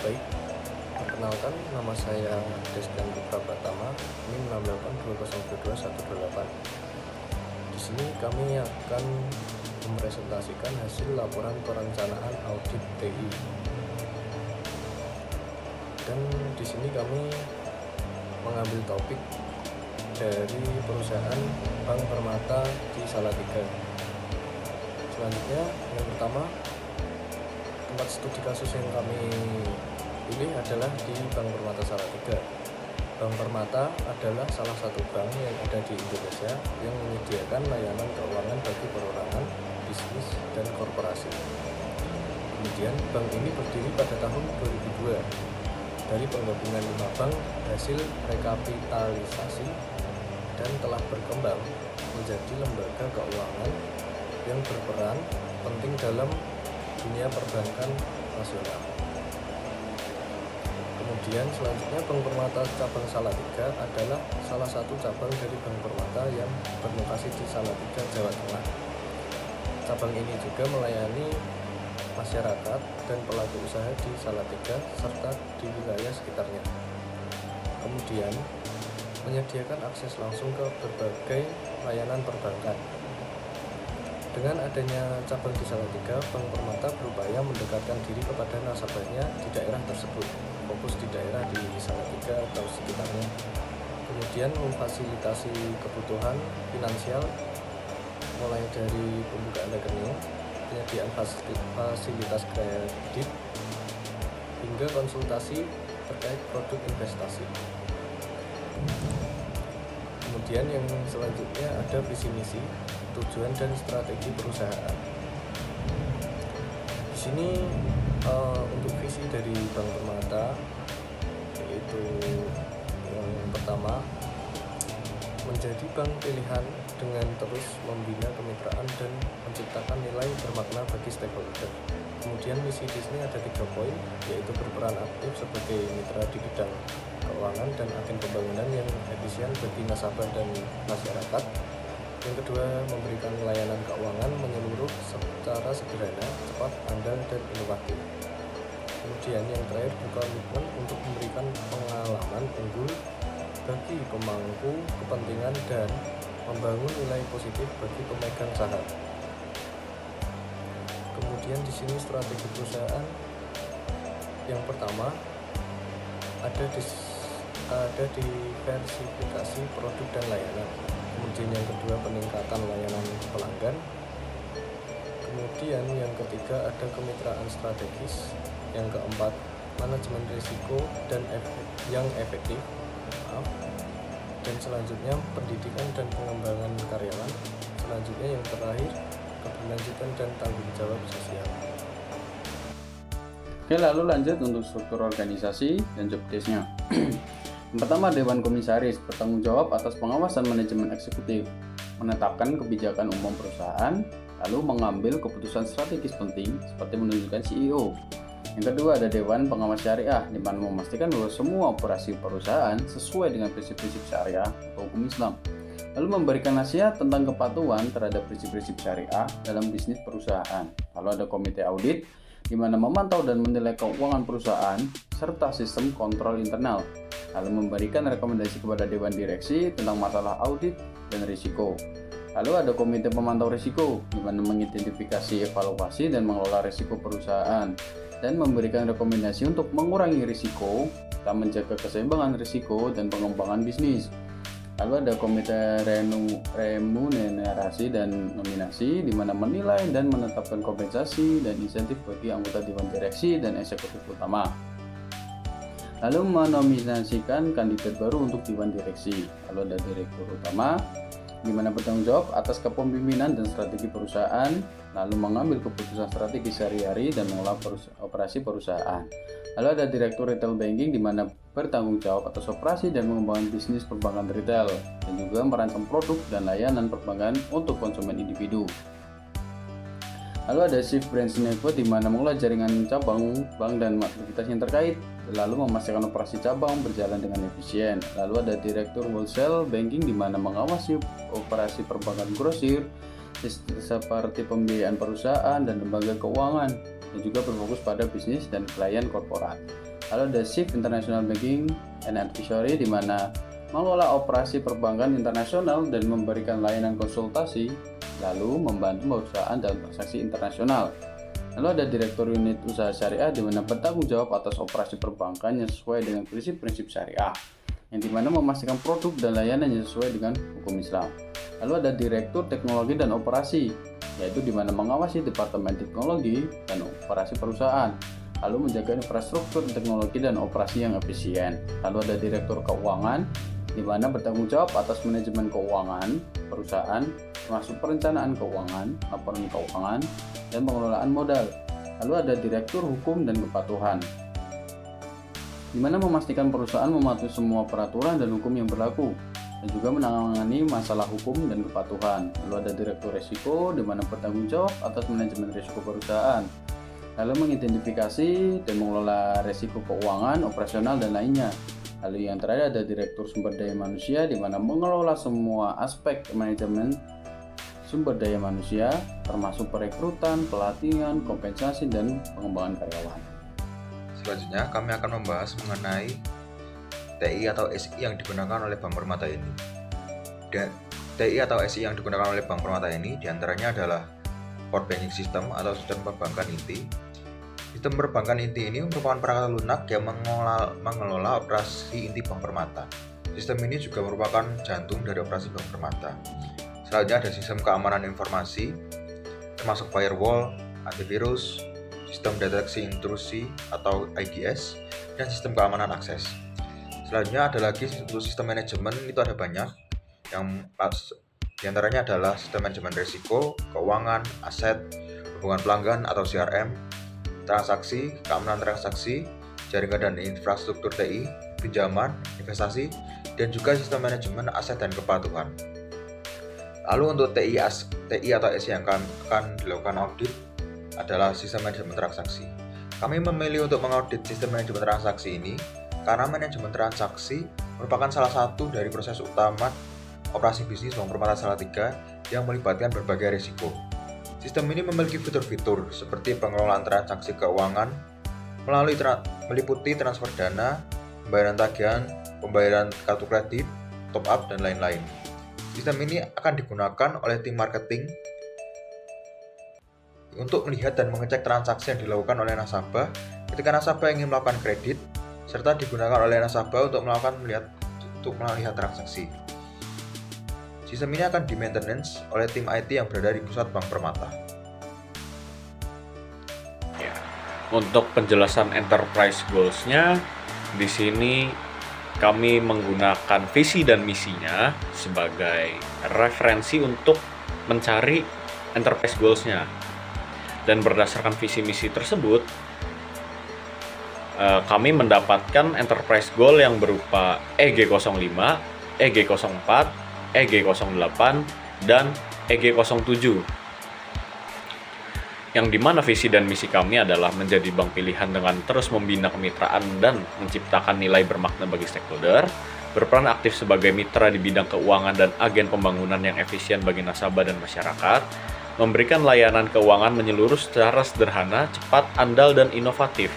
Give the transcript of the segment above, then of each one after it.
Baik, perkenalkan nama saya Deskan Putra Pratama, NIM 682022128. Di sini kami akan mempresentasikan hasil laporan perencanaan audit TI. Dan di sini kami mengambil topik dari perusahaan Bank Permata di Salatiga. Selanjutnya, yang pertama, tempat studi kasus yang kami pilih adalah di Bank Permata Salatiga. Bank Permata adalah salah satu bank yang ada di Indonesia yang menyediakan layanan keuangan bagi perorangan, bisnis, dan korporasi. Kemudian, bank ini berdiri pada tahun 2002 dari penggabungan 5 bank hasil rekapitalisasi dan telah berkembang menjadi lembaga keuangan yang berperan penting dalam dunia perbankan nasional. Kemudian selanjutnya, Bank Permata cabang Salatiga adalah salah satu cabang dari Bank Permata yang berlokasi di Salatiga, Jawa Tengah. Cabang ini juga melayani masyarakat dan pelaku usaha di Salatiga serta di wilayah sekitarnya. Kemudian menyediakan akses langsung ke berbagai layanan perbankan. Dengan adanya cabang di Salatiga, Bank Permata berupaya mendekatkan diri kepada nasabahnya di daerah tersebut, fokus di daerah di Salatiga atau sekitarnya. Kemudian memfasilitasi kebutuhan finansial mulai dari pembukaan rekening, penyediaan fasilitas kredit, hingga konsultasi terkait produk investasi. Kemudian yang selanjutnya ada visi misi, tujuan dan strategi perusahaan. Di sini untuk visi dari Bank Permata yaitu yang pertama, menjadi bank pilihan dengan terus membina kemitraan dan menciptakan nilai bermakna bagi stakeholder. Kemudian misi di sini ada 3 poin, yaitu berperan aktif sebagai mitra di bidang keuangan dan agen pembangunan yang efisien bagi nasabah dan masyarakat. Yang kedua, memberikan layanan keuangan menyeluruh secara sederhana, cepat, andal, dan inovatif. Kemudian yang terakhir, berkomitmen untuk memberikan pengalaman unggul bagi pemangku kepentingan dan membangun nilai positif bagi pemegang saham. Kemudian di sini strategi perusahaan yang pertama ada diversifikasi produk dan layanan. Kemudian yang kedua, peningkatan layanan pelanggan. Kemudian yang ketiga ada kemitraan strategis. Yang keempat, manajemen risiko dan yang efektif. Dan selanjutnya pendidikan dan pengembangan karyawan. Selanjutnya yang terakhir, keberlanjutan dan tanggung jawab sosial. Oke, lalu lanjut untuk struktur organisasi dan job desk-nya. Yang pertama, Dewan Komisaris bertanggung jawab atas pengawasan manajemen eksekutif, menetapkan kebijakan umum perusahaan, lalu mengambil keputusan strategis penting seperti menunjukkan CEO. Yang kedua, ada Dewan Pengawas Syariah, di mana memastikan bahwa semua operasi perusahaan sesuai dengan prinsip-prinsip syariah atau hukum Islam. Lalu memberikan nasihat tentang kepatuhan terhadap prinsip-prinsip syariah dalam bisnis perusahaan. Lalu ada Komite Audit, di mana memantau dan menilai keuangan perusahaan serta sistem kontrol internal. Lalu memberikan rekomendasi kepada Dewan Direksi tentang masalah audit dan risiko. Lalu ada Komite Pemantau Risiko, di mana mengidentifikasi, evaluasi, dan mengelola risiko perusahaan dan memberikan rekomendasi untuk mengurangi risiko, serta menjaga keseimbangan risiko dan pengembangan bisnis. Lalu ada Komite Remunerasi dan Nominasi, di mana menilai dan menetapkan kompensasi dan insentif bagi anggota Dewan Direksi dan Eksekutif Utama. Lalu menominasikan kandidat baru untuk Dewan Direksi. Lalu ada Direktur Utama, di mana bertanggung jawab atas kepemimpinan dan strategi perusahaan, lalu mengambil keputusan strategi sehari-hari dan mengelola operasi perusahaan. Lalu ada Direktur Retail Banking, di mana bertanggung jawab atas operasi dan mengembangkan bisnis perbankan retail, dan juga merancang produk dan layanan perbankan untuk konsumen individu. Lalu ada Chief Branch Network, di mana mengelola jaringan cabang, bank, dan aktivitas yang terkait, lalu memastikan operasi cabang berjalan dengan efisien. Lalu ada Direktur Wholesale Banking, di mana mengawasi operasi perbankan grosir, seperti pembiayaan perusahaan dan lembaga keuangan, dan juga berfokus pada bisnis dan klien korporat. Lalu ada Shift International Banking and Advisory, di mana mengelola operasi perbankan internasional dan memberikan layanan konsultasi, lalu membantu perusahaan dalam transaksi internasional. Lalu ada Direktur Unit Usaha Syariah, di mana bertanggung jawab atas operasi perbankan yang sesuai dengan prinsip-prinsip syariah, yang dimana memastikan produk dan layanan yang sesuai dengan hukum Islam. Lalu ada Direktur Teknologi dan Operasi, yaitu di mana mengawasi Departemen Teknologi dan Operasi perusahaan, lalu menjaga infrastruktur teknologi dan operasi yang efisien. Lalu ada Direktur Keuangan, di mana bertanggung jawab atas manajemen keuangan perusahaan, termasuk perencanaan keuangan, laporan keuangan, dan pengelolaan modal. Lalu ada Direktur Hukum dan Kepatuhan, di mana memastikan perusahaan mematuhi semua peraturan dan hukum yang berlaku, dan juga menangani masalah hukum dan kepatuhan. Lalu ada Direktur Risiko, di mana bertanggung jawab atas manajemen risiko perusahaan, lalu mengidentifikasi dan mengelola risiko keuangan, operasional, dan lainnya. Lalu yang terakhir ada Direktur Sumber Daya Manusia, di mana mengelola semua aspek manajemen sumber daya manusia, termasuk perekrutan, pelatihan, kompensasi, dan pengembangan karyawan. Selanjutnya kami akan membahas mengenai TI atau SI yang digunakan oleh Bank Permata ini. Dan TI atau SI yang digunakan oleh Bank Permata ini diantaranya adalah Core Banking System atau sistem perbankan inti. Sistem perbankan inti ini merupakan perangkat lunak yang mengelola operasi inti Bank Permata. Sistem ini juga merupakan jantung dari operasi Bank Permata. Selanjutnya ada sistem keamanan informasi, termasuk firewall, antivirus, sistem deteksi intrusi atau IDS, dan sistem keamanan akses. Selanjutnya ada lagi untuk sistem manajemen, itu ada banyak. Yang diantaranya adalah sistem manajemen risiko, keuangan, aset, hubungan pelanggan atau CRM, transaksi, keamanan transaksi, jaringan dan infrastruktur TI, pinjaman, investasi, dan juga sistem manajemen aset dan kepatuhan. Lalu untuk TI atau SI yang akan dilakukan audit adalah sistem manajemen transaksi. Kami memilih untuk mengaudit sistem manajemen transaksi ini karena manajemen transaksi merupakan salah satu dari proses utama operasi bisnis Bank Permata Salatiga yang melibatkan berbagai risiko. Sistem ini memiliki fitur-fitur seperti pengelolaan transaksi keuangan meliputi transfer dana, pembayaran tagihan, pembayaran kartu kredit, top up, dan lain-lain. Sistem ini akan digunakan oleh tim marketing untuk melihat dan mengecek transaksi yang dilakukan oleh nasabah ketika nasabah ingin melakukan kredit, serta digunakan oleh nasabah untuk melihat transaksi. Sistem ini akan di-maintenance oleh tim IT yang berada di pusat Bank Permata. Untuk penjelasan enterprise goals-nya, di sini kami menggunakan visi dan misinya sebagai referensi untuk mencari enterprise goals-nya. Dan berdasarkan visi misi tersebut, kami mendapatkan enterprise goal yang berupa EG05, EG04, EG08, dan EG07. Yang dimana visi dan misi kami adalah menjadi bank pilihan dengan terus membina kemitraan dan menciptakan nilai bermakna bagi stakeholder, berperan aktif sebagai mitra di bidang keuangan dan agen pembangunan yang efisien bagi nasabah dan masyarakat, memberikan layanan keuangan menyeluruh secara sederhana, cepat, andal, dan inovatif.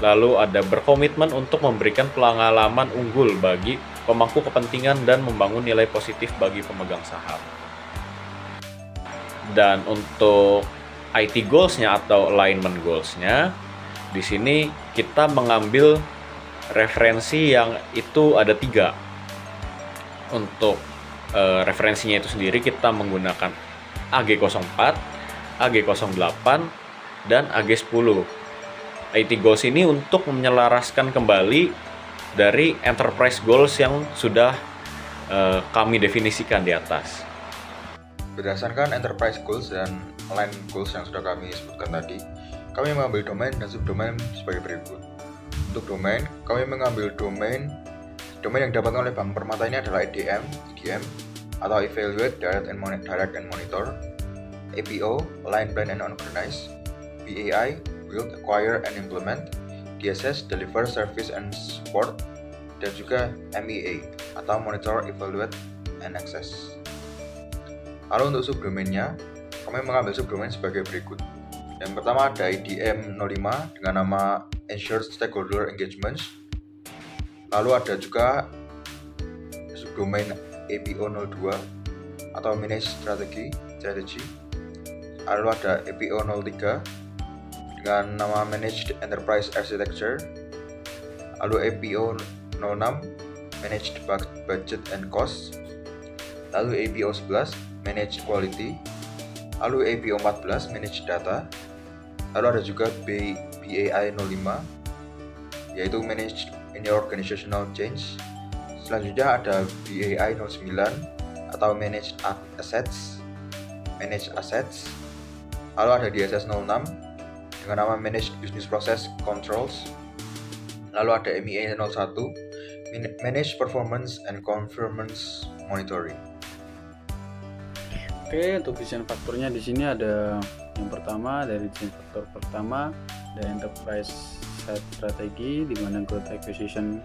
Lalu ada berkomitmen untuk memberikan pengalaman unggul bagi pemangku kepentingan dan membangun nilai positif bagi pemegang saham. Dan untuk IT goals-nya atau alignment goals-nya, di sini kita mengambil referensi yang itu ada 3. Untuk referensinya itu sendiri kita menggunakan AG04, AG08, dan AG10. IT goals ini untuk menyelaraskan kembali dari enterprise goals yang sudah kami definisikan di atas. Berdasarkan enterprise goals dan alignment goals yang sudah kami sebutkan tadi, kami mengambil domain dan subdomain sebagai berikut. Untuk domain, kami mengambil domain yang didapatkan oleh Bank Permata ini adalah EDM atau Evaluate, Direct and Monitor, APO, Align, Plan and Organize, BAI, Build, Acquire and Implement, DSS, Deliver, Service and Support, dan juga MEA atau Monitor, Evaluate and Access. Lalu untuk subdomainnya, kami mengambil subdomain sebagai berikut. Yang pertama ada IDM 05 dengan nama Ensured Stakeholder Engagements. Lalu ada juga subdomain APO 02 atau Manage Strategy. Lalu ada APO 03 dengan nama Managed Enterprise Architecture. Lalu APO 06 Managed Budget and Cost. Lalu APO 11 Managed Quality. Lalu APO 14 Managed Data. Lalu ada juga BAI 05 yaitu Managed Organizational Change. Selanjutnya ada BAI 09 atau Managed Assets. Lalu ada DSS 06 dengan nama Managed Business Process Controls. Lalu ada MEA 01 Managed Performance and Conformance Monitoring. Oke, untuk desain faktornya di sini ada yang pertama dari desain faktor pertama ada enterprise strategi di mana growth acquisition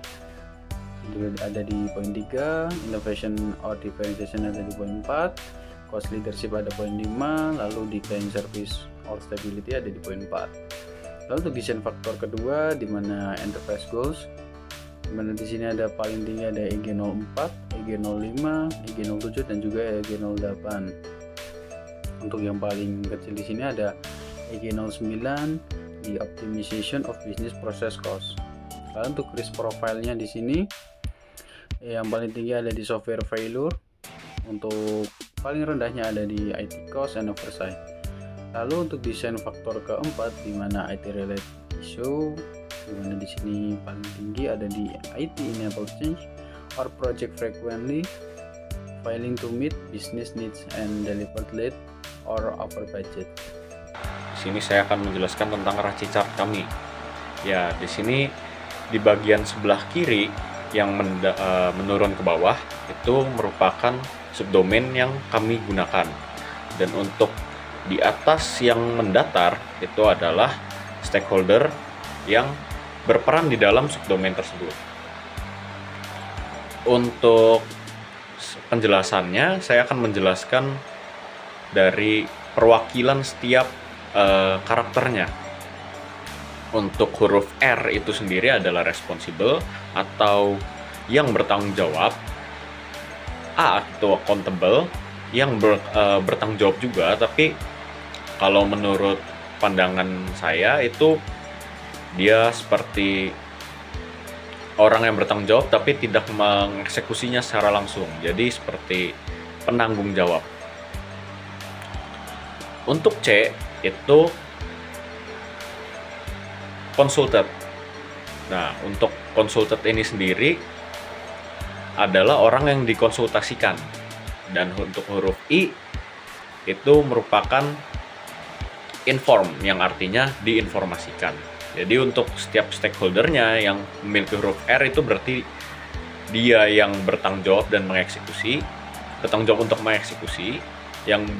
ada di poin 3, innovation or differentiation ada di poin 4, cost leadership ada poin 5, lalu decline service or stability ada di poin 4. Lalu untuk desain faktor kedua di mana enterprise goals, di mana di sini ada paling tinggi ada EG04, EG05, EG07 dan juga EG08. Untuk yang paling kecil di sini ada EG09 di optimization of business process cost. Lalu untuk risk profile-nya di sini yang paling tinggi ada di software failure, untuk paling rendahnya ada di IT cost and oversight. Lalu untuk desain faktor keempat di mana IT related issue, di mana di sini paling tinggi ada di IT enabled change or project frequently failing to meet business needs and delivered late or over budget. Di sini saya akan menjelaskan tentang RACI chart kami. Ya, di sini di bagian sebelah kiri yang menurun ke bawah itu merupakan subdomain yang kami gunakan. Dan untuk di atas yang mendatar itu adalah stakeholder yang berperan di dalam subdomain tersebut. Untuk penjelasannya, saya akan menjelaskan dari perwakilan setiap karakternya. Untuk huruf R itu sendiri adalah responsible atau yang bertanggung jawab. A itu accountable, yang bertanggung jawab juga, tapi kalau menurut pandangan saya itu dia seperti orang yang bertanggung jawab tapi tidak mengeksekusinya secara langsung, jadi seperti penanggung jawab. Untuk C itu consulted. Nah, untuk consulted ini sendiri adalah orang yang dikonsultasikan. Dan untuk huruf I itu merupakan inform, yang artinya diinformasikan. Jadi untuk setiap stakeholdernya yang memiliki huruf R itu berarti dia yang bertanggung jawab dan mengeksekusi, bertanggung jawab untuk mengeksekusi. Yang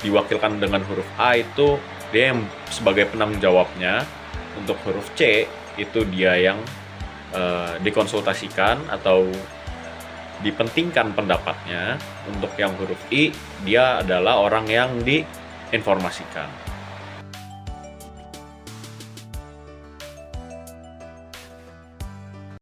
diwakilkan dengan huruf A itu dia yang sebagai penanggung jawabnya. Untuk huruf C itu dia yang dikonsultasikan atau dipentingkan pendapatnya. Untuk yang huruf I dia adalah orang yang diinformasikan.